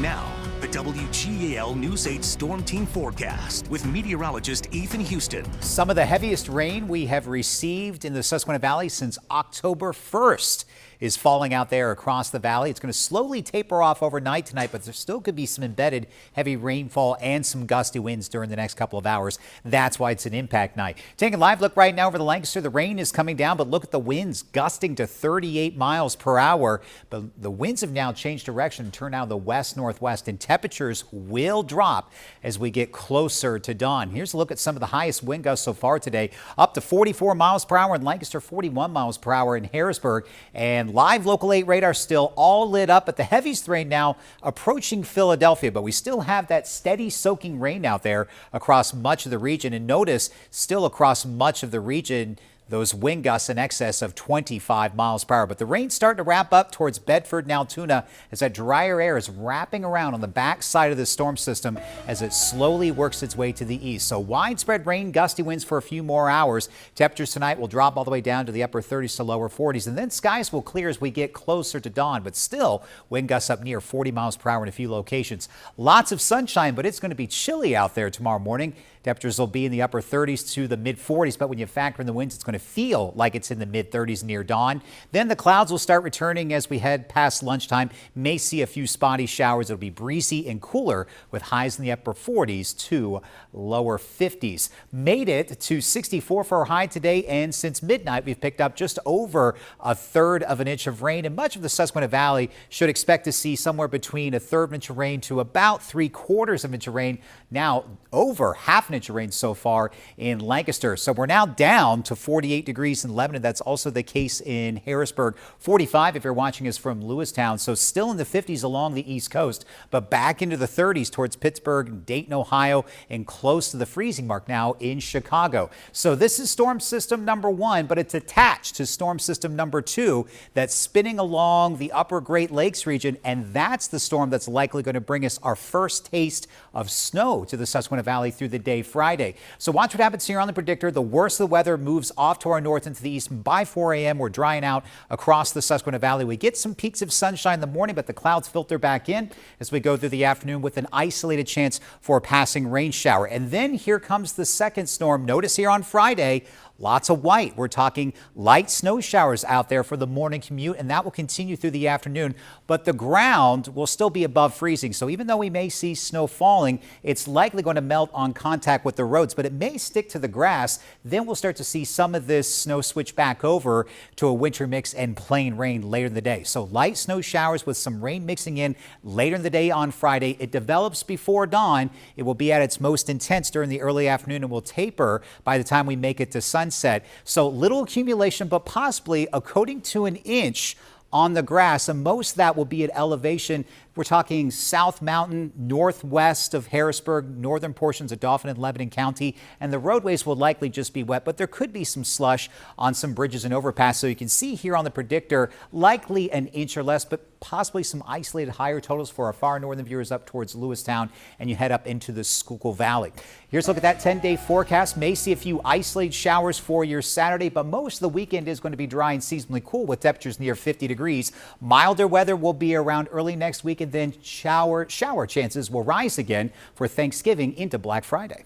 Now, the WGAL News 8 Storm Team forecast with meteorologist Ethan Houston. Some of the heaviest rain we have received in the Susquehanna Valley since October 1st is falling out there across the valley. It's going to slowly taper off overnight tonight, but there still could be some embedded heavy rainfall and some gusty winds during the next couple of hours. That's why it's an impact night. Taking a live look right now over the Lancaster. The rain is coming down, but look at the winds gusting to 38 miles per hour. But the winds have now changed direction, turn now the west-northwest, and temperatures will drop as we get closer to dawn. Here's a look at some of the highest wind gusts so far today. Up to 44 miles per hour in Lancaster, 41 miles per hour in Harrisburg, and live Local 8 radar still all lit up, but the heaviest rain now approaching Philadelphia. But we still have that steady soaking rain out there across much of the region. And notice still across much of the region, those wind gusts in excess of 25 miles per hour. But the rain's starting to wrap up towards Bedford and Altoona as that drier air is wrapping around on the back side of the storm system as it slowly works its way to the east. So widespread rain, gusty winds for a few more hours. Temperatures tonight will drop all the way down to the upper 30s to lower 40s. And then skies will clear as we get closer to dawn. But still, wind gusts up near 40 miles per hour in a few locations. Lots of sunshine, but it's going to be chilly out there tomorrow morning. Temperatures will be in the upper 30s to the mid 40s, but when you factor in the winds, it's going to feel like it's in the mid 30s near dawn. Then the clouds will start returning as we head past lunchtime. May see a few spotty showers. It'll be breezy and cooler with highs in the upper 40s to lower 50s. Made it to 64 for our high today, and since midnight, we've picked up just over a third of an inch of rain, and much of the Susquehanna Valley should expect to see somewhere between a third of an inch of rain to about 3/4 of an inch of rain. Now over half an inch of rain so far in Lancaster. So we're now down to 48 degrees in Lebanon. That's also the case in Harrisburg. 45 if you're watching us from Lewistown. So still in the 50s along the East Coast, but back into the 30s towards Pittsburgh, Dayton, Ohio, and close to the freezing mark now in Chicago. So this is storm system number 1, but it's attached to storm system number 2 that's spinning along the upper Great Lakes region, and that's the storm that's likely going to bring us our first taste of snow to the Susquehanna Valley through the day Friday. So watch what happens here on the predictor. The worst of the weather moves off to our north and to the east. By 4 a.m., we're drying out across the Susquehanna Valley. We get some peaks of sunshine in the morning, but the clouds filter back in as we go through the afternoon with an isolated chance for a passing rain shower. And then here comes the second storm. Notice here on Friday, lots of white. We're talking light snow showers out there for the morning commute, and that will continue through the afternoon. But the ground will still be above freezing. So even though we may see snow falling, it's likely going to melt on contact with the roads, but it may stick to the grass. Then we'll start to see some of this snow switch back over to a winter mix and plain rain later in the day. So light snow showers with some rain mixing in later in the day on Friday. It develops before dawn. It will be at its most intense during the early afternoon and will taper by the time we make it to sunset. So little accumulation, but possibly a coating to an inch on the grass, and most of that will be at elevation. We're talking South Mountain, northwest of Harrisburg, northern portions of Dauphin and Lebanon County, and the roadways will likely just be wet, but there could be some slush on some bridges and overpass. So you can see here on the predictor, likely an inch or less, but possibly some isolated higher totals for our far northern viewers up towards Lewistown, and you head up into the Schuylkill Valley. Here's a look at that 10-day forecast. May see a few isolated showers for your Saturday, but most of the weekend is going to be dry and seasonally cool with temperatures near 50 degrees. Milder weather will be around early next week, and then shower chances will rise again for Thanksgiving into Black Friday.